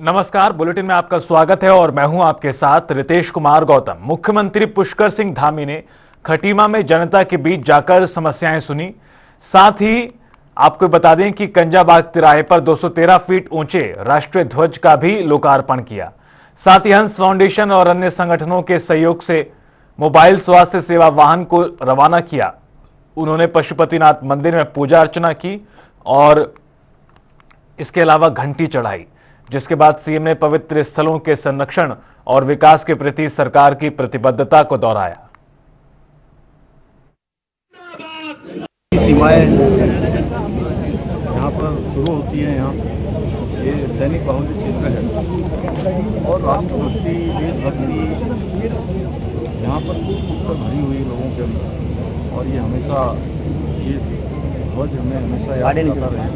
नमस्कार, बुलेटिन में आपका स्वागत है और मैं हूं आपके साथ रितेश कुमार गौतम। मुख्यमंत्री पुष्कर सिंह धामी ने खटीमा में जनता के बीच जाकर समस्याएं सुनी। साथ ही आपको बता दें कि कंजाबाग तिराहे पर 213 फीट ऊंचे राष्ट्रीय ध्वज का भी लोकार्पण किया। साथ ही हंस फाउंडेशन और अन्य संगठनों के सहयोग से मोबाइल स्वास्थ्य सेवा वाहन को रवाना किया। उन्होंने पशुपतिनाथ मंदिर में पूजा अर्चना की और इसके अलावा घंटी चढ़ाई, जिसके बाद सीएम ने पवित्र स्थलों के संरक्षण और विकास के प्रति सरकार की प्रतिबद्धता को दोहराया। सीमाएं यहाँ पर शुरू होती हैं, यहाँ से ये सैनिक बाहुल्य क्षेत्र है और राष्ट्रभक्ति देशभक्ति यहाँ पर भरी हुई लोगों के अंदर, और ये हमेशा ये ध्वज हमें हमेशा याद करता रहे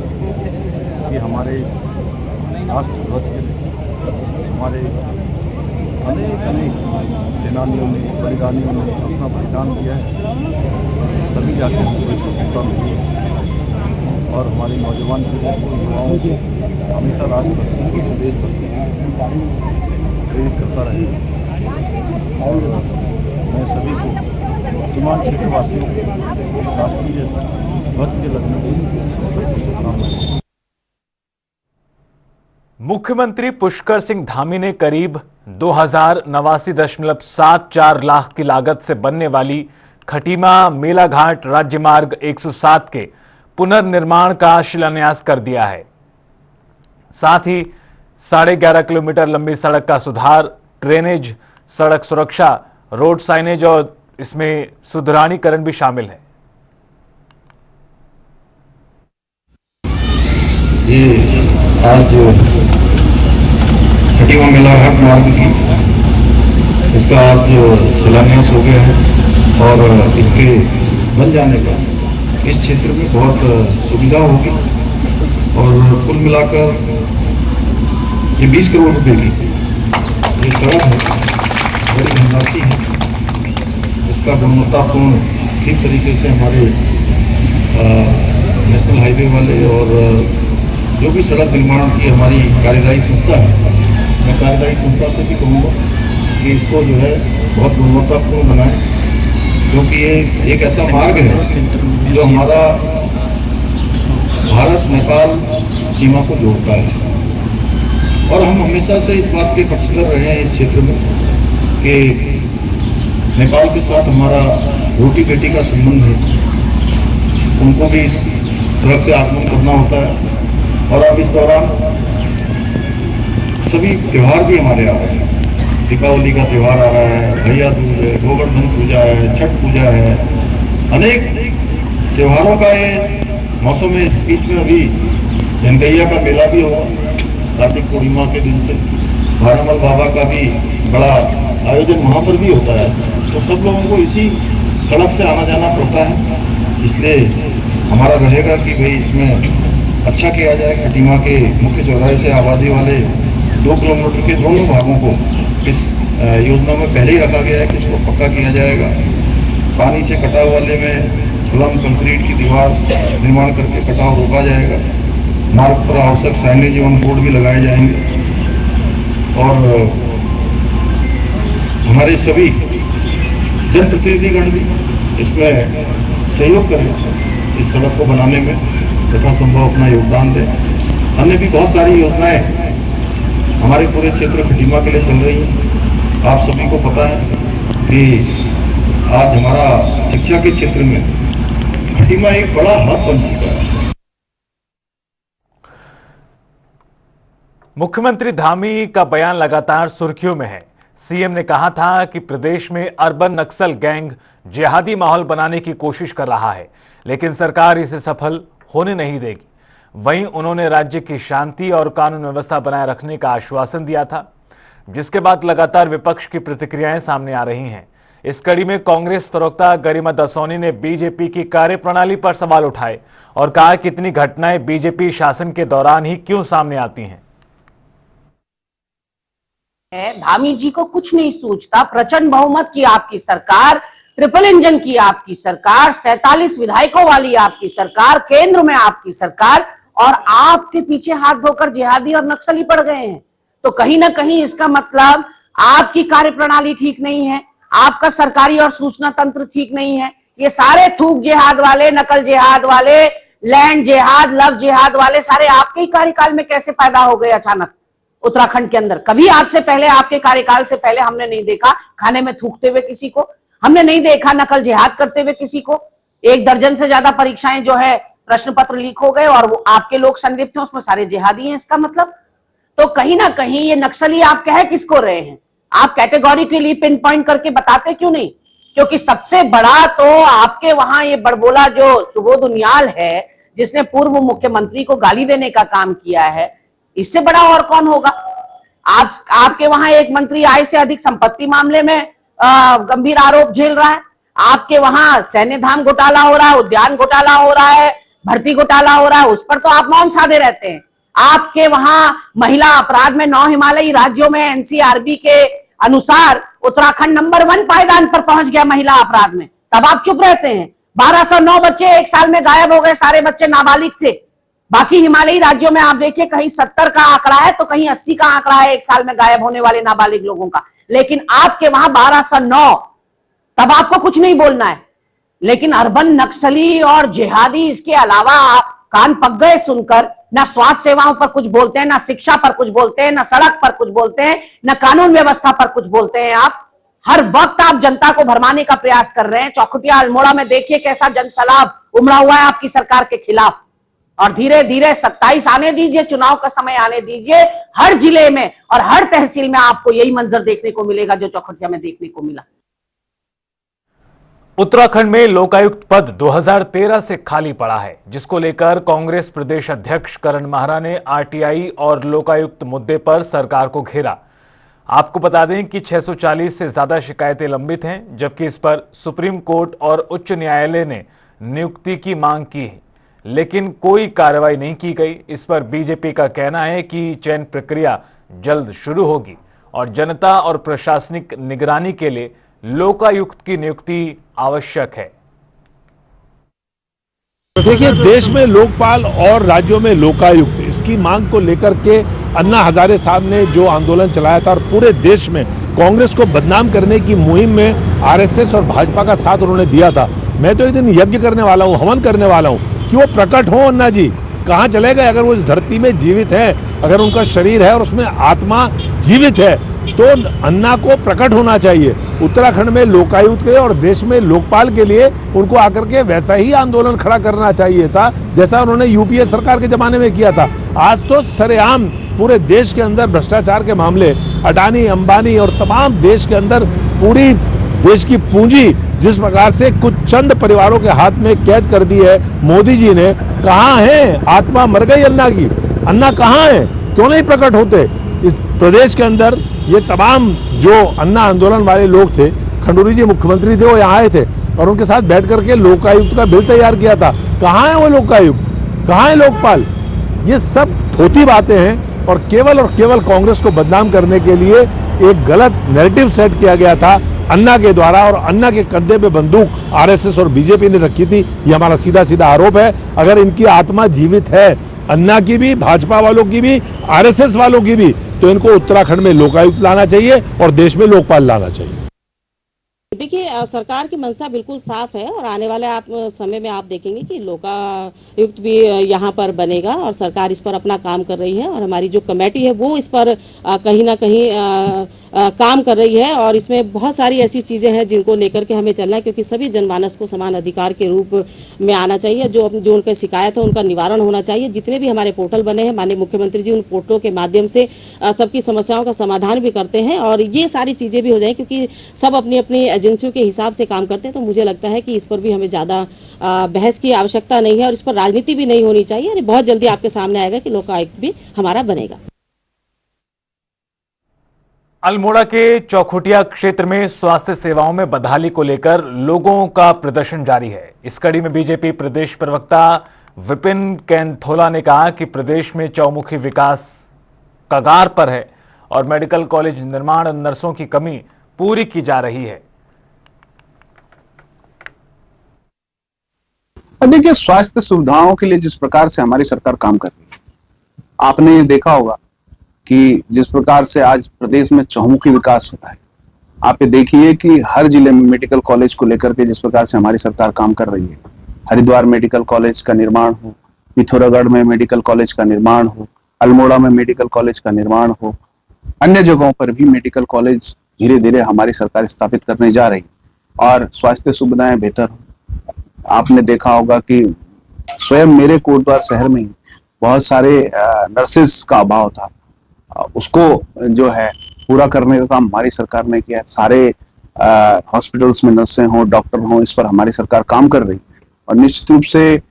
कि हमारे इस राष्ट्र ध्वज के लिए हमारे अनेक सेनानियों ने, बलिदानियों ने अपना बलिदान दिया है, तभी जाके हमको स्वतंत्रता मिली है। और हमारी नौजवान पीढ़ी युवाओं को हमेशा राष्ट्रभक्ति को, देशभक्ति प्रेरित करता रहे। और मैं सभी को सीमांत क्षेत्रवासियों को इस राष्ट्रीय ध्वज के लगने की सबको शुभकामनाएं। मुख्यमंत्री पुष्कर सिंह धामी ने करीब 2089.74 लाख की लागत से बनने वाली खटीमा मेलाघाट राज्य मार्ग 107 के पुनर्निर्माण का शिलान्यास कर दिया है। साथ ही 11.5 किलोमीटर लंबी सड़क का सुधार, ड्रेनेज, सड़क सुरक्षा, रोड साइनेज और इसमें सुधारीकरण भी शामिल है। ये आज खटीमा मेलाघाट मार्ग की इसका आज शिलान्यास हो गया है और इसके बन जाने का इस क्षेत्र में बहुत सुविधा होगी। और कुल मिलाकर ये 20 करोड़ रुपए की ये सड़क है, बड़ी धनराशि है। इसका गुणवत्तापूर्ण ठीक तरीके से हमारे नेशनल हाईवे वाले और जो भी सड़क निर्माण की हमारी कार्यदायी संस्था है, मैं कार्यदायी संस्था से भी कहूँगा कि इसको जो है बहुत गुणवत्तापूर्ण बनाएं, क्योंकि ये एक ऐसा मार्ग है जो हमारा भारत नेपाल सीमा को जोड़ता है। और हम हमेशा से इस बात के पक्षधर रहे हैं इस क्षेत्र में कि नेपाल के साथ हमारा रोटी बेटी का संबंध है, उनको भी इस सड़क से आगमन करना होता है। और अब इस दौरान सभी त्यौहार भी हमारे आ रहे हैं, दीपावली का त्यौहार आ रहा है, भैया दूज है, गोवर्धन पूजा है, छठ पूजा है, अनेक त्योहारों का ये मौसम है। इस बीच में अभी जनगैया का मेला भी होगा, कार्तिक पूर्णिमा के दिन से भारामल बाबा का भी बड़ा आयोजन वहाँ पर भी होता है। तो सब लोगों को इसी सड़क से आना जाना पड़ता है, इसलिए हमारा रहेगा कि भाई इसमें अच्छा किया जाए। खटीमा के मुख्य चौराहे से आबादी वाले 2 किलोमीटर के दोनों भागों को इस योजना में पहले ही रखा गया है कि इसको पक्का किया जाएगा। पानी से कटाव वाले में प्लम कंक्रीट की दीवार निर्माण करके कटाव रोका जाएगा। मार्ग पर आवश्यक साइनेज एवं बोर्ड भी लगाए जाएंगे और हमारे सभी जनप्रतिनिधिगण भी इसमें सहयोग करें, इस सड़क को बनाने में यथासंभव अपना योगदान दें। अन्य भी बहुत सारी योजनाएं हमारे पूरे क्षेत्र खटीमा के लिए चल रही हैं। आप सभी को पता है कि आज हमारा शिक्षा के क्षेत्र में खटीमा एक बड़ा हब बन चुका है। मुख्यमंत्री धामी का बयान लगातार सुर्खियों में है। सीएम ने कहा था कि प्रदेश में अर्बन नक्सल गैंग जिहादी माहौल बनाने की कोशिश कर रहा है, लेकिन सरकार इसे सफल होने नहीं देगी। वहीं उन्होंने राज्य की शांति और कानून व्यवस्था बनाए रखने का आश्वासन दिया था, जिसके बाद लगातार विपक्ष की प्रतिक्रियाएं सामने आ रही हैं। इस कड़ी में कांग्रेस प्रवक्ता गरिमा दसौनी ने बीजेपी की कार्यप्रणाली पर सवाल उठाए और कहा कि इतनी घटनाएं बीजेपी शासन के दौरान ही क्यों सामने आती हैं। धामी जी को कुछ नहीं सूझता। प्रचंड बहुमत की आपकी सरकार, ट्रिपल इंजन की आपकी सरकार, 47 विधायकों वाली आपकी सरकार, केंद्र में आपकी सरकार, और आपके पीछे हाथ धोकर जिहादी और नक्सली पड़ गए हैं। तो कहीं ना कहीं इसका मतलब आपकी कार्यप्रणाली ठीक नहीं है, आपका सरकारी और सूचना तंत्र ठीक नहीं है। ये सारे थूक जिहाद वाले, नकल जिहाद वाले, लैंड जिहाद, लव जिहाद वाले सारे आपके ही कार्यकाल में कैसे पैदा हो गए अचानक उत्तराखंड के अंदर? कभी आज से पहले, आपके कार्यकाल से पहले हमने नहीं देखा खाने में थूकते हुए किसी को, हमने नहीं देखा नकल जिहाद करते हुए किसी को। 1 दर्जन से ज्यादा परीक्षाएं जो है, प्रश्न पत्र लीक हो गए और वो आपके लोग संलिप्त हैं, उसमें सारे जिहादी हैं इसका मतलब। तो कहीं ना कहीं ये नक्सली आप कह किसको रहे हैं? आप कैटेगरी के लिए पिन पॉइंट करके बताते क्यों नहीं? क्योंकि सबसे बड़ा तो आपके वहां ये बड़बोला जो सुबोध उनियाल है, जिसने पूर्व मुख्यमंत्री को गाली देने का काम किया है, इससे बड़ा और कौन होगा? आपके वहां एक मंत्री आय से अधिक संपत्ति मामले में गंभीर आरोप झेल रहा है। आपके वहां सैन्य धाम घोटाला हो रहा है, उद्यान घोटाला हो रहा है, भर्ती घोटाला हो रहा है, उस पर तो आप मौन साधे रहते हैं। आपके वहां महिला अपराध में 9 हिमालयी राज्यों में एनसीआरबी के अनुसार उत्तराखंड नंबर 1 पायदान पर पहुंच गया महिला अपराध में, तब आप चुप रहते हैं। 1209 बच्चे 1 साल में गायब हो गए, सारे बच्चे नाबालिग थे। बाकी हिमालयी राज्यों में आप देखिए कहीं 70 का आंकड़ा है तो कहीं 80 का आंकड़ा है 1 साल में गायब होने वाले नाबालिग लोगों का, लेकिन आपके वहां 1209, तब आपको कुछ नहीं बोलना है। लेकिन अर्बन नक्सली और जिहादी इसके अलावा कान पक गए सुनकर, ना स्वास्थ्य सेवाओं पर कुछ बोलते हैं, ना शिक्षा पर कुछ बोलते हैं, ना सड़क पर कुछ बोलते हैं, ना कानून व्यवस्था पर कुछ बोलते हैं। आप हर वक्त आप जनता को भरमाने का प्रयास कर रहे हैं। चौखुटिया अल्मोड़ा में देखिए कैसा जनसैलाब उमड़ा हुआ है आपकी सरकार के खिलाफ। और धीरे धीरे 27 आने दीजिए, चुनाव का समय आने दीजिए, हर जिले में और हर तहसील में आपको यही मंजर देखने को मिलेगा जो चौखुटिया में देखने को मिला। उत्तराखंड में लोकायुक्त पद 2013 से खाली पड़ा है, जिसको लेकर कांग्रेस प्रदेश अध्यक्ष करण माहरा ने आरटीआई और लोकायुक्त मुद्दे पर सरकार को घेरा। आपको बता दें कि 640 से ज्यादा शिकायतें लंबित हैं, जबकि इस पर सुप्रीम कोर्ट और उच्च न्यायालय ने नियुक्ति की मांग की है, लेकिन कोई कार्रवाई नहीं की गई। इस पर बीजेपी का कहना है कि चयन प्रक्रिया जल्द शुरू होगी और जनता और प्रशासनिक निगरानी के लिए लोकायुक्त की नियुक्ति आवश्यक है। देखिए, देश में लोकपाल और राज्यों में लोकायुक्त, इसकी मांग को लेकर के अन्ना हजारे साहब ने जो आंदोलन चलाया था और पूरे देश में कांग्रेस को बदनाम करने की मुहिम में आरएसएस और भाजपा का साथ उन्होंने दिया था। मैं तो एक दिन यज्ञ करने वाला हूँ, हवन करने वाला हूँ कि वो प्रकट हो। अन्ना जी कहाँ चले गए? अगर वो इस धरती में जीवित है, अगर उनका शरीर है और उसमें आत्मा जीवित है, तो अन्ना को प्रकट होना चाहिए। उत्तराखंड में लोकायुक्त के और देश में लोकपाल के लिए उनको आकर के वैसा ही आंदोलन खड़ा करना चाहिए था जैसा उन्होंने यूपीए सरकार के जमाने में किया था। आज तो सरेआम पूरे देश के अंदर भ्रष्टाचार के मामले, अडानी, अंबानी और तमाम देश के अंदर पूरी देश की पूंजी जिस प्रकार से कुछ चंद परिवारों के हाथ में कैद कर दी है मोदी जी ने, कहाँ है? आत्मा मर गई अन्ना की। अन्ना कहाँ है? क्यों नहीं प्रकट होते? इस प्रदेश के अंदर ये तमाम जो अन्ना आंदोलन वाले लोग थे, खंडूरी जी मुख्यमंत्री थे, वो यहाँ आए थे और उनके साथ बैठ करके लोकायुक्त का बिल तैयार किया था। कहाँ है वो लोकायुक्त? कहाँ है लोकपाल? ये सब थोथी बातें हैं और केवल कांग्रेस को बदनाम करने के लिए एक गलत नैरेटिव सेट किया गया था अन्ना के द्वारा, और अन्ना के कंधे पे बंदूक आरएसएस और बीजेपी ने रखी थी। ये हमारा सीधा सीधा आरोप है। अगर इनकी आत्मा जीवित है, अन्ना की भी, भाजपा वालों की भी, आरएसएस वालों की भी, तो इनको उत्तराखंड में लोकायुक्त लाना चाहिए और देश में लोकपाल लाना चाहिए। देखिए, सरकार की मंशा बिल्कुल साफ है और आने वाले समय में आप देखेंगे कि लोकायुक्त भी यहाँ पर बनेगा और सरकार इस पर अपना काम कर रही है और हमारी जो कमेटी है वो इस पर कहीं ना कहीं काम कर रही है और इसमें बहुत सारी ऐसी चीज़ें हैं जिनको लेकर के हमें चलना है, क्योंकि सभी जनमानस को समान अधिकार के रूप में आना चाहिए। जो उनका शिकायत है उनका निवारण होना चाहिए। जितने भी हमारे पोर्टल बने हैं, माननीय मुख्यमंत्री जी उन पोर्टलों के माध्यम से सबकी समस्याओं का समाधान भी करते हैं और ये सारी चीज़ें भी हो जाए, क्योंकि सब अपनी अपनी एजेंसियों के हिसाब से काम करते हैं। तो मुझे लगता है कि इस पर भी हमें ज़्यादा बहस की आवश्यकता नहीं है और इस पर राजनीति भी नहीं होनी चाहिए। और बहुत जल्दी आपके सामने आएगा कि लोकायुक्त भी हमारा बनेगा। अल्मोड़ा के चौखुटिया क्षेत्र में स्वास्थ्य सेवाओं में बदहाली को लेकर लोगों का प्रदर्शन जारी है। इस कड़ी में बीजेपी प्रदेश प्रवक्ता विपिन कैंथोला ने कहा कि प्रदेश में चौमुखी विकास कगार पर है और मेडिकल कॉलेज निर्माण नर्सों की कमी पूरी की जा रही है। देखिए, स्वास्थ्य सुविधाओं के लिए जिस प्रकार से हमारी सरकार काम कर रही है, आपने देखा होगा कि जिस प्रकार से आज प्रदेश में चहुमुखी विकास हो रहा है, आप ये देखिए कि हर जिले में मेडिकल कॉलेज को लेकर के जिस प्रकार से हमारी सरकार काम कर रही है, हरिद्वार मेडिकल कॉलेज का निर्माण हो, पिथौरागढ़ में मेडिकल कॉलेज का निर्माण हो, अल्मोड़ा में मेडिकल कॉलेज का निर्माण हो, अन्य जगहों पर भी मेडिकल कॉलेज धीरे धीरे हमारी सरकार स्थापित करने जा रही और स्वास्थ्य सुविधाएं बेहतर हो। आपने देखा होगा कि स्वयं मेरे कोटद्वार शहर में बहुत सारे नर्सेस का अभाव था, उसको जो है पूरा करने का काम हमारी सरकार ने किया है। सारे हॉस्पिटल्स में नर्सें हों, डॉक्टर हों, इस पर हमारी सरकार काम कर रही है और निश्चित रूप से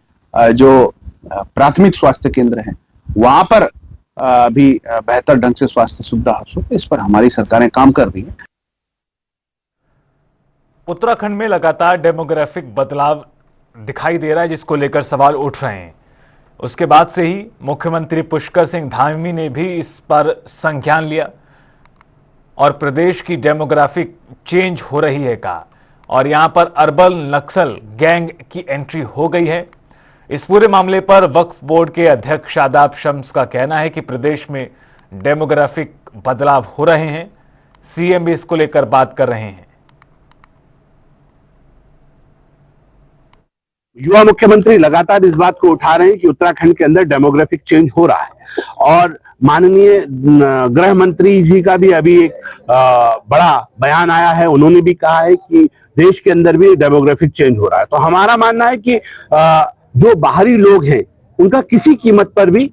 जो प्राथमिक स्वास्थ्य केंद्र हैं वहां पर भी बेहतर ढंग से स्वास्थ्य सुविधा हो, इस पर हमारी सरकारें काम कर रही है। उत्तराखंड में लगातार डेमोग्राफिक बदलाव दिखाई दे रहा है, जिसको लेकर सवाल उठ रहे हैं। उसके बाद से ही मुख्यमंत्री पुष्कर सिंह धामी ने भी इस पर संज्ञान लिया और प्रदेश की डेमोग्राफिक चेंज हो रही है कहा, और यहां पर अर्बन नक्सल गैंग की एंट्री हो गई है। इस पूरे मामले पर वक्फ बोर्ड के अध्यक्ष शादाब शम्स का कहना है कि प्रदेश में डेमोग्राफिक बदलाव हो रहे हैं, सीएम भी इसको लेकर बात कर रहे हैं। युवा मुख्यमंत्री लगातार इस बात को उठा रहे हैं कि उत्तराखंड के अंदर डेमोग्राफिक चेंज हो रहा है और माननीय गृह मंत्री जी का भी अभी एक बड़ा बयान आया है। उन्होंने भी कहा है कि देश के अंदर भी डेमोग्राफिक चेंज हो रहा है। तो हमारा मानना है कि जो बाहरी लोग हैं उनका किसी कीमत पर भी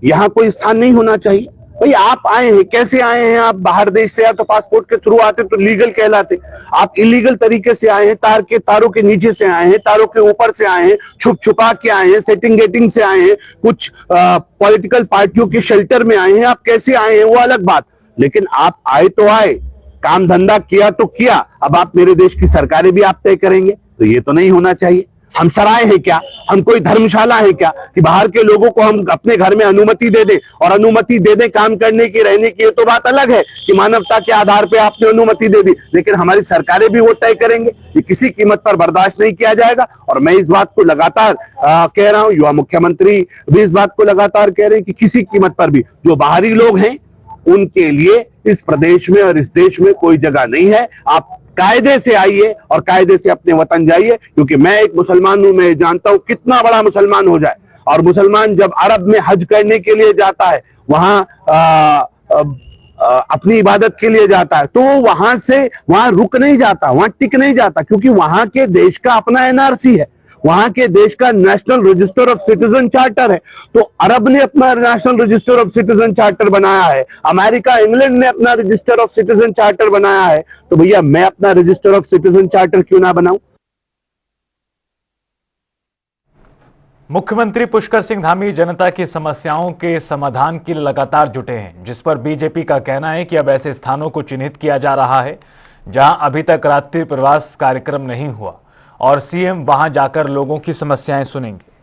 यहाँ कोई स्थान नहीं होना चाहिए। भाई आप आए हैं, कैसे आए हैं? आप बाहर देश से आए तो पासपोर्ट के थ्रू आते तो लीगल कहलाते। आप इलीगल तरीके से आए हैं, तारों के नीचे से आए हैं, तारों के ऊपर से आए हैं, छुप छुपा के आए हैं, सेटिंग गेटिंग से आए हैं, कुछ पॉलिटिकल पार्टियों के शेल्टर में आए हैं। आप कैसे आए हैं वो अलग बात, लेकिन आप आए तो आए, काम धंधा किया तो किया। अब आप मेरे देश की सरकारें भी आप तय करेंगे, तो ये तो नहीं होना चाहिए। हम सराय हैं क्या? हम कोई धर्मशाला है क्या कि बाहर के लोगों को हम अपने घर में अनुमति दे दें? और अनुमति दे दें काम करने की, रहने की, ये तो बात अलग है कि मानवता के आधार पे आपने अनुमति दे दी, लेकिन हमारी सरकारें भी वो तय करेंगे। ये किसी कीमत पर बर्दाश्त नहीं किया जाएगा। और मैं इस बात को लगातार कह रहा हूं, युवा मुख्यमंत्री भी इस बात को लगातार कह रहे हैं कि किसी कीमत पर भी जो बाहरी लोग हैं उनके लिए इस प्रदेश में और इस देश में कोई जगह नहीं है। आप कायदे से आइए और कायदे से अपने वतन जाइए, क्योंकि मैं एक मुसलमान हूं, मैं जानता हूं कितना बड़ा मुसलमान हो जाए। और मुसलमान जब अरब में हज करने के लिए जाता है, वहां अपनी इबादत के लिए जाता है, तो वहां से वहां रुक नहीं जाता, वहां टिक नहीं जाता, क्योंकि वहां के देश का अपना एनआरसी है, वहां के देश का national register of citizen charter है। तो अरब ने अपना national register of citizen charter बनाया है, अमेरिका इंग्लैंड ने अपना रजिस्टर ऑफ सिटीजन चार्टर बनाया है, तो भैया मैं अपना रजिस्टर ऑफ सिटीजन चार्टर क्यों ना बनाऊं? मुख्यमंत्री पुष्कर सिंह धामी जनता की समस्याओं के समाधान के लिए लगातार जुटे हैं, जिस पर बीजेपी का कहना है कि अब ऐसे स्थानों को चिन्हित किया जा रहा है जहां अभी तक रात्रि प्रवास कार्यक्रम नहीं हुआ और सीएम वहां जाकर लोगों की समस्याएं सुनेंगे।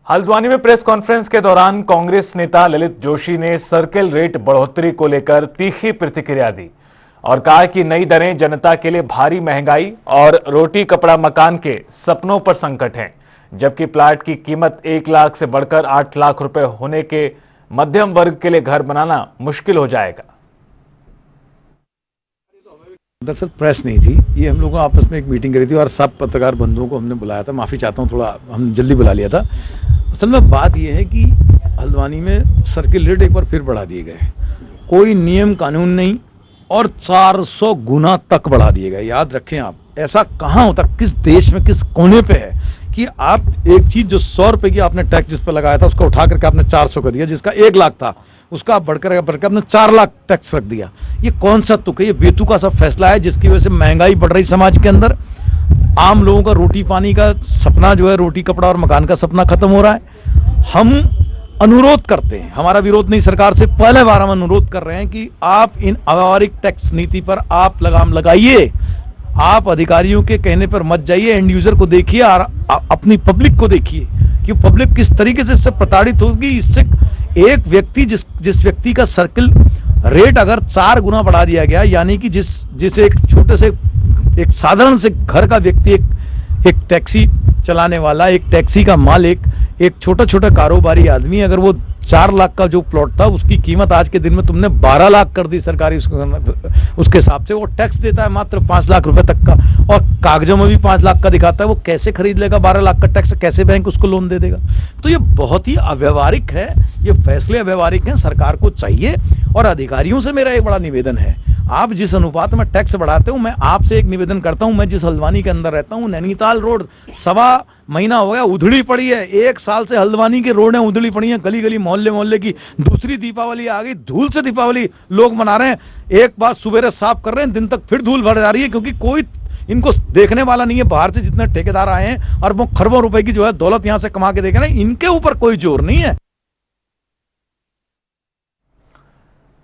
हल्द्वानी में प्रेस कॉन्फ्रेंस के दौरान कांग्रेस नेता ललित जोशी ने सर्किल रेट बढ़ोतरी को लेकर तीखी प्रतिक्रिया दी और कहा कि नई दरें जनता के लिए भारी महंगाई और रोटी कपड़ा मकान के सपनों पर संकट हैं, जबकि प्लाट की कीमत 1 लाख से बढ़कर 8 लाख रुपए होने के मध्यम वर्ग के लिए घर बनाना मुश्किल हो जाएगा। दरअसल प्रेस नहीं थी, ये हम लोगों आपस में एक मीटिंग करी थी और सब पत्रकार बंधुओं को हमने बुलाया था। माफ़ी चाहता हूँ, थोड़ा हम जल्दी बुला लिया था। असल में बात ये है कि हल्द्वानी में सर्किल रेट एक बार फिर बढ़ा दिए गए, कोई नियम कानून नहीं और 400 गुना तक बढ़ा दिए गए। याद रखें आप, ऐसा कहाँ होता, किस देश में, किस कोने पे है कि आप एक चीज जो 100 रुपए की आपने टैक्स जिस पर लगाया था उसको उठा करके आपने 400 कर दिया, जिसका 1 लाख था उसका आप बढ़कर आपने 4 लाख टैक्स रख दिया। ये कौन सा तुक है? ये बेतुका सा फैसला है जिसकी वजह से महंगाई बढ़ रही समाज के अंदर, आम लोगों का रोटी पानी का सपना जो है, रोटी कपड़ा और मकान का सपना खत्म हो रहा है। हम अनुरोध करते हैं, हमारा विरोध नहीं सरकार से, पहले बार हम अनुरोध कर रहे हैं कि आप इन अव्यावहारिक टैक्स नीति पर आप लगाम लगाइए। आप अधिकारियों के कहने पर मत जाइए, एंड यूजर को देखिए और अपनी पब्लिक को देखिए कि पब्लिक किस तरीके से इससे प्रताड़ित होगी। इससे एक व्यक्ति जिस व्यक्ति का सर्किल रेट अगर 4 गुना बढ़ा दिया गया, यानी कि जिस एक छोटे से एक साधारण से घर का व्यक्ति, एक टैक्सी चलाने वाला, एक टैक्सी का मालिक, एक छोटा छोटा कारोबारी आदमी, अगर वो 4 लाख का जो प्लॉट था उसकी कीमत आज के दिन में तुमने 12 लाख कर दी सरकारी उसके हिसाब से, वो टैक्स देता है मात्र 5 लाख रुपए तक का, और कागजों में भी 5 लाख का दिखाता है, वो कैसे खरीद लेगा 12 लाख का टैक्स? कैसे बैंक उसको लोन दे देगा? तो ये बहुत ही अव्यवहारिक है, ये फैसले अव्यवहारिक हैं। सरकार को चाहिए, और अधिकारियों से मेरा एक बड़ा निवेदन है, आप जिस अनुपात में टैक्स बढ़ाते हो, मैं आपसे एक निवेदन करता हूं, मैं जिस हल्द्वानी के अंदर रहता हूं, नैनीताल रोड 1.25 महीना हो गया उधड़ी पड़ी है। 1 साल से हल्द्वानी की रोडें उधड़ी पड़ी हैं, गली गली मोहल्ले मोहल्ले की। दूसरी दीपावली आ गई, धूल से दीपावली लोग मना रहे हैं। एक बार सुबह साफ कर रहे हैं, दिन तक फिर धूल भर जा रही है, क्योंकि कोई इनको देखने वाला नहीं है। बाहर से जितने ठेकेदार आए हैं और वो खरबों रुपए की जो है दौलत यहां से कमा के देख रहे हैं, इनके ऊपर कोई जोर नहीं है।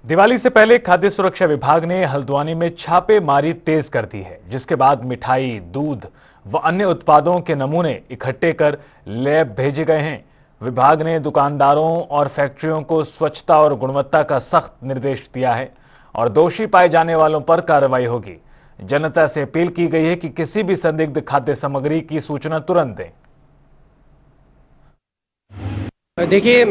दिवाली से पहले खाद्य सुरक्षा विभाग ने हल्द्वानी में छापेमारी तेज कर दी है, जिसके बाद मिठाई, दूध व अन्य उत्पादों के नमूने इकट्ठे कर लैब भेजे गए हैं। विभाग ने दुकानदारों और फैक्ट्रियों को स्वच्छता और गुणवत्ता का सख्त निर्देश दिया है और दोषी पाए जाने वालों पर कार्रवाई होगी। जनता से अपील की गई है कि किसी भी संदिग्ध खाद्य सामग्री की सूचना तुरंत दें। देखिए,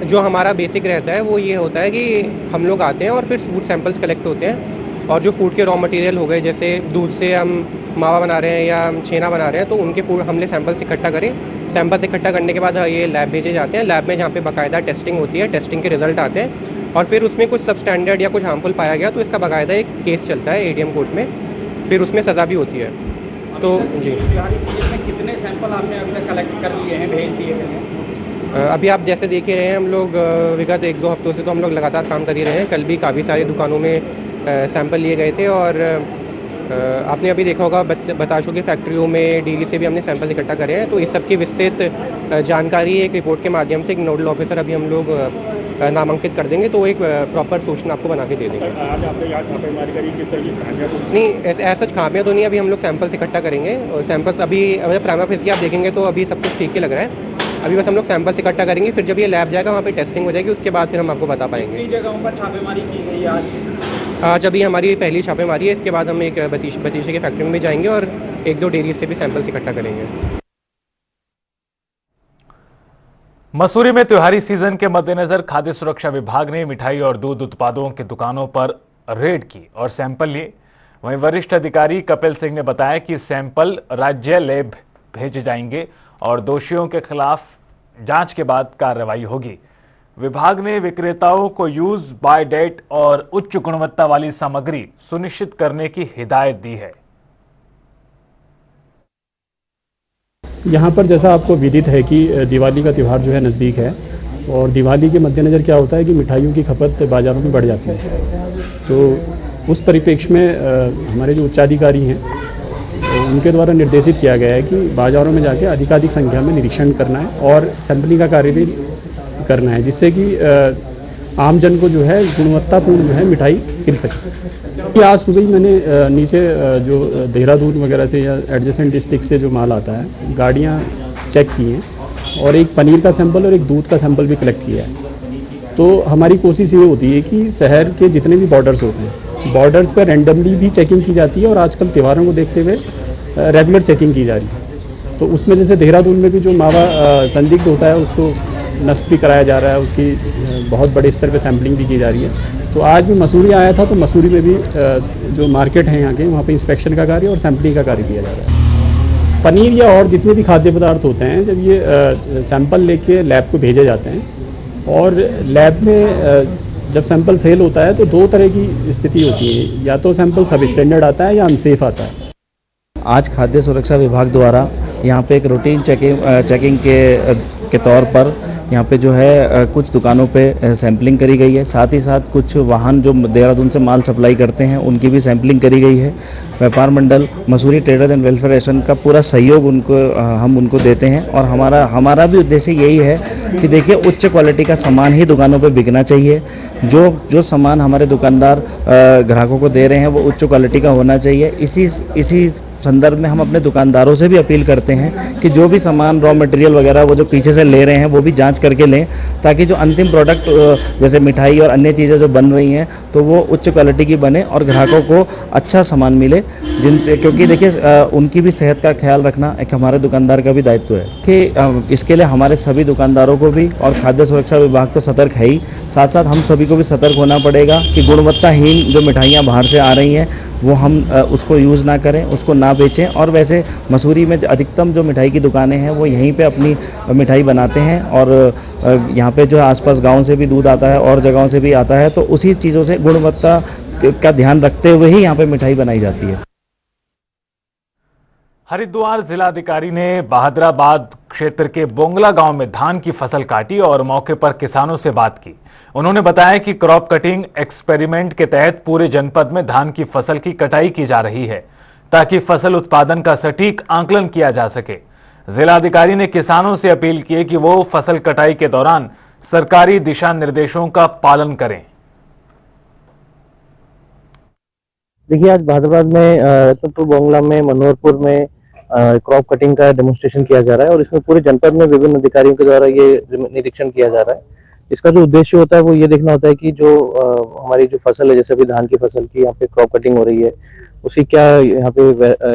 जो हमारा बेसिक रहता है वो ये होता है कि हम लोग आते हैं और फिर फूड सैंपल्स कलेक्ट होते हैं, और जो फूड के रॉ मटेरियल हो गए, जैसे दूध से हम मावा बना रहे हैं या छेना बना रहे हैं, तो उनके फूड हमने सैंपल्स इकट्ठा करें। सैंपल्स इकट्ठा करने के बाद ये लैब भेजे जाते हैं। लैब में जहाँ पे बाकायदा टेस्टिंग होती है, टेस्टिंग के रिजल्ट आते हैं, और फिर उसमें कुछ सब स्टैंडर्ड या कुछ हार्मफुल पाया गया तो इसका बाकायदा एक केस चलता है एडीएम कोर्ट में, फिर उसमें सज़ा भी होती है। तो जी, कितने सैंपल आपने अभी तक कलेक्ट कर लिए हैं, भेज दिए हैं? अभी आप जैसे देख ही रहे हैं, हम लोग विगत 1-2 हफ्तों से तो हम लोग लगातार काम कर ही रहे हैं। कल भी काफ़ी सारी दुकानों में सैंपल लिए गए थे, और आपने अभी देखा होगा बताशों की फैक्ट्रियों में, डेयरी से भी हमने सैंपल इकट्ठा करे हैं। तो इस सब की विस्तृत जानकारी एक रिपोर्ट के माध्यम से एक नोडल ऑफिसर अभी हम लोग नामांकित कर देंगे, तो एक प्रॉपर सूचना आपको बना के दे देंगे। आज आपने यहाँ छापेमारी करी, किस तरह की खामियां? नहीं, ऐसा खामियां तो नहीं, अभी हम लोग सैंपल्स इकट्ठा करेंगे, और सैंपल्स अभी प्राइमा फेस की आप देखेंगे तो अभी सब कुछ ठीक ही लग रहा है। अभी बस हम लोग सैंपल्स इकट्ठा करेंगे, फिर जब ये लैब जाएगा वहाँ पे टेस्टिंग हो जाएगी, उसके बाद फिर हम आपको बता पाएंगे। कितनी जगहों पर छापेमारी की गई आज? आज अभी हमारी पहली छापेमारी है, इसके बाद हम एक बतीशे की फैक्ट्री में भी जाएंगे और 1-2 डेयरी से भी सैंपल्स इकट्ठा करेंगे। मसूरी में त्योहारी सीजन के मद्देनजर खाद्य सुरक्षा विभाग ने मिठाई और दूध उत्पादों की दुकानों पर रेड की और सैंपल लिए। वहीं वरिष्ठ अधिकारी कपिल सिंह ने बताया कि सैंपल राज्य लैब भेजे जाएंगे और दोषियों के खिलाफ जांच के बाद कार्रवाई होगी। विभाग ने विक्रेताओं को यूज बाय डेट और उच्च गुणवत्ता वाली सामग्री सुनिश्चित करने की हिदायत दी है। यहाँ पर जैसा आपको विदित है कि दिवाली का त्यौहार जो है नज़दीक है, और दिवाली के मद्देनज़र क्या होता है कि मिठाइयों की खपत बाज़ारों में बढ़ जाती है। तो उस परिप्रेक्ष्य में हमारे जो उच्चाधिकारी हैं तो उनके द्वारा निर्देशित किया गया है कि बाज़ारों में जाके अधिकाधिक संख्या में निरीक्षण करना है और सैंपलिंग का कार्य भी करना है, जिससे कि आमजन को जो है गुणवत्तापूर्ण जो है मिठाई मिल सके। आज सुबह ही मैंने नीचे जो देहरादून वगैरह से या एडजेसेंट डिस्ट्रिक्ट से जो माल आता है, गाड़ियाँ चेक की हैं और एक पनीर का सैंपल और एक दूध का सैंपल भी कलेक्ट किया है। तो हमारी कोशिश ये होती है कि शहर के जितने भी बॉर्डर्स होते हैं, बॉर्डर्स पर रैंडमली भी चेकिंग की जाती है और आजकल त्योहारों को देखते हुए रेगुलर चेकिंग की जा रही है। तो उसमें जैसे देहरादून में भी जो मावा संदिग्ध होता है उसको नष्ट भी कराया जा रहा है, उसकी बहुत बड़े स्तर पे सैम्पलिंग भी की जा रही है। तो आज भी मसूरी आया था, तो मसूरी में भी जो मार्केट है यहाँ के, वहाँ पे इंस्पेक्शन का कार्य और सैम्पलिंग का कार्य किया जा रहा है। पनीर या और जितने भी खाद्य पदार्थ होते हैं, जब ये सैंपल लेके लैब को भेजे जाते हैं और लैब में जब सैंपल फेल होता है तो 2 तरह की स्थिति होती है, या तो सैंपल सब स्टैंडर्ड आता है या अनसेफ आता है। आज खाद्य सुरक्षा विभाग द्वारा यहाँ पे एक रूटीन चेकिंग के तौर पर यहाँ पे जो है कुछ दुकानों पे सैंपलिंग करी गई है। साथ ही साथ कुछ वाहन जो देहरादून से माल सप्लाई करते हैं उनकी भी सैंपलिंग करी गई है। व्यापार मंडल Mussoorie traders and welfare association का पूरा सहयोग हम उनको देते हैं और हमारा भी उद्देश्य यही है कि देखिए उच्च क्वालिटी का सामान ही दुकानों पे बिकना चाहिए। जो सामान हमारे दुकानदार ग्राहकों को दे रहे हैं वो उच्च क्वालिटी का होना चाहिए। इसी संदर्भ में हम अपने दुकानदारों से भी अपील करते हैं कि जो भी सामान रॉ मटेरियल वगैरह वो जो पीछे से ले रहे हैं वो भी जांच करके लें, ताकि जो अंतिम प्रोडक्ट जैसे मिठाई और अन्य चीज़ें जो बन रही हैं तो वो उच्च क्वालिटी की बने और ग्राहकों को अच्छा सामान मिले, जिनसे, क्योंकि देखिए उनकी भी सेहत का ख्याल रखना एक हमारे दुकानदार का भी दायित्व है कि इसके लिए हमारे सभी दुकानदारों को भी और खाद्य सुरक्षा विभाग तो सतर्क है ही, साथ साथ हम सभी को भी सतर्क होना पड़ेगा कि गुणवत्ताहीन जो मिठाइयाँ बाहर से आ रही हैं वो हम उसको यूज़ ना करें, उसको ना बेचें। और वैसे मसूरी में अधिकतम जो मिठाई की दुकानें हैं वो यहीं पे अपनी मिठाई बनाते हैं और यहाँ पे जो है आसपास गांव से भी दूध आता है और जगहों से भी आता है, तो उसी चीज़ों से गुणवत्ता का ध्यान रखते हुए ही यहाँ पे मिठाई बनाई जाती है। हरिद्वार जिलाधिकारी ने बहादुराबाद क्षेत्र के बोंगला गांव में धान की फसल काटी और मौके पर किसानों से बात की। उन्होंने बताया कि क्रॉप कटिंग एक्सपेरिमेंट के तहत पूरे जनपद में धान की फसल की कटाई की जा रही है ताकि फसल उत्पादन का सटीक आंकलन किया जा सके। जिलाधिकारी ने किसानों से अपील की कि वो फसल कटाई के दौरान सरकारी दिशा निर्देशों का पालन करें। देखिए, आज बहादुराबाद में रतनपुर बोंगला में मनोहरपुर में क्रॉप कटिंग का डेमोन्स्ट्रेशन किया जा रहा है और इसमें पूरे जनपद में विभिन्न अधिकारियों के द्वारा ये निरीक्षण किया जा रहा है। इसका जो उद्देश्य होता है वो ये देखना होता है कि जो हमारी जो फसल है, जैसे अभी धान की फसल की यहाँ पे क्रॉप कटिंग हो रही है, उसकी क्या यहाँ पे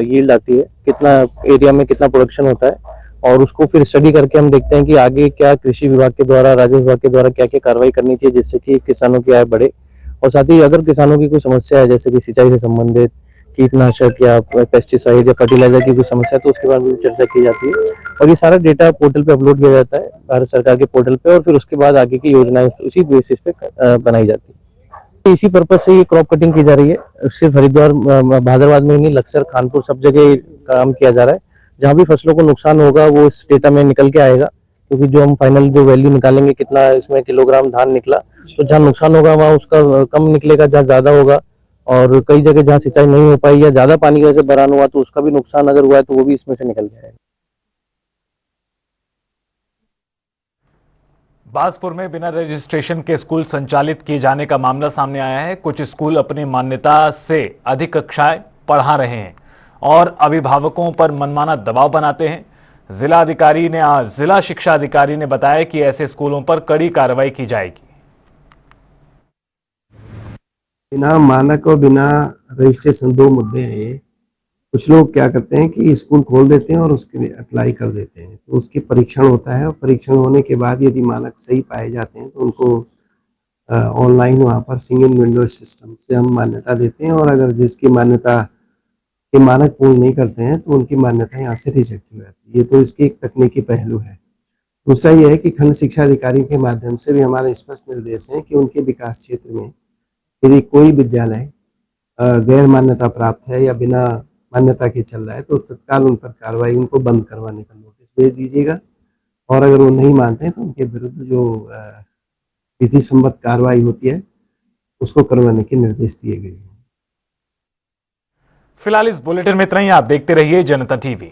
यील्ड आती है, कितना एरिया में कितना प्रोडक्शन होता है, और उसको फिर स्टडी करके हम देखते हैं कि आगे क्या कृषि विभाग के द्वारा, राजस्व विभाग के द्वारा क्या क्या कार्रवाई करनी चाहिए जिससे कि किसानों की आय बढ़े। और साथ ही अगर किसानों की कोई समस्या है, जैसे कि सिंचाई से संबंधित कीटनाशक या पेस्टिसाइड या फर्टिलाइजर की कोई समस्या है, तो उसके बारे में चर्चा की जाती है और ये सारा डेटा पोर्टल पे अपलोड किया जाता है भारत सरकार के पोर्टल पे, और फिर उसके बाद आगे की योजनाएं उसी बेसिस पे बनाई जाती है। इसी पर्पज से ये क्रॉप कटिंग की जा रही है। सिर्फ हरिद्वार बहादुराबाद में नहीं, लक्सर, खानपुर सब जगह काम किया जा रहा है। जहाँ भी फसलों को नुकसान होगा वो इस डेटा में निकल के आएगा, क्योंकि जो हम फाइनल जो वैल्यू निकालेंगे कितना इसमें किलोग्राम धान निकला, तो जहाँ नुकसान होगा वहाँ उसका कम निकलेगा, जहाँ ज्यादा होगा, और कई जगह जहाँ सिंचाई नहीं हो पाई या ज्यादा पानी की वजह से बरान हुआ तो उसका भी नुकसान अगर हुआ है तो वो भी इसमें से निकल जाएगा। बाजपुर में बिना रजिस्ट्रेशन के स्कूल संचालित किए जाने का मामला सामने आया है। कुछ स्कूल अपनी मान्यता से अधिक कक्षाएं पढ़ा रहे हैं और अभिभावकों पर मनमाना दबाव बनाते हैं। जिला शिक्षा अधिकारी ने बताया कि ऐसे स्कूलों पर कड़ी कार्रवाई की जाएगी। बिना मानक और बिना रजिस्ट्रेशन दो मुद्दे हैं ये। कुछ लोग क्या करते हैं कि स्कूल खोल देते हैं और उसके लिए अप्लाई कर देते हैं, तो उसकी परीक्षण होता है और परीक्षण होने के बाद यदि मानक सही पाए जाते हैं तो उनको ऑनलाइन वहाँ पर सिंगल विंडो सिस्टम से हम मान्यता देते हैं, और अगर जिसकी मान्यता के मानक पूर्ण नहीं करते हैं तो उनकी मान्यता यहाँ से रिजेक्ट हो जाती है। ये तो इसकी एक तकनीकी पहलू है। दूसरा ये है कि खंड शिक्षा अधिकारी के माध्यम से भी हमारे स्पष्ट निर्देश हैं कि उनके विकास क्षेत्र में यदि कोई विद्यालय गैर मान्यता प्राप्त है या बिना मान्यता के चल रहा है तो तत्काल उन पर कार्रवाई, उनको बंद करवाने का नोटिस भेज दीजिएगा, और अगर वो नहीं मानते हैं तो उनके विरुद्ध जो विधि सम्मत कार्रवाई होती है उसको करवाने के निर्देश दिए गए हैं। फिलहाल इस बुलेटिन में इतना ही। आप देखते रहिए जनता टीवी।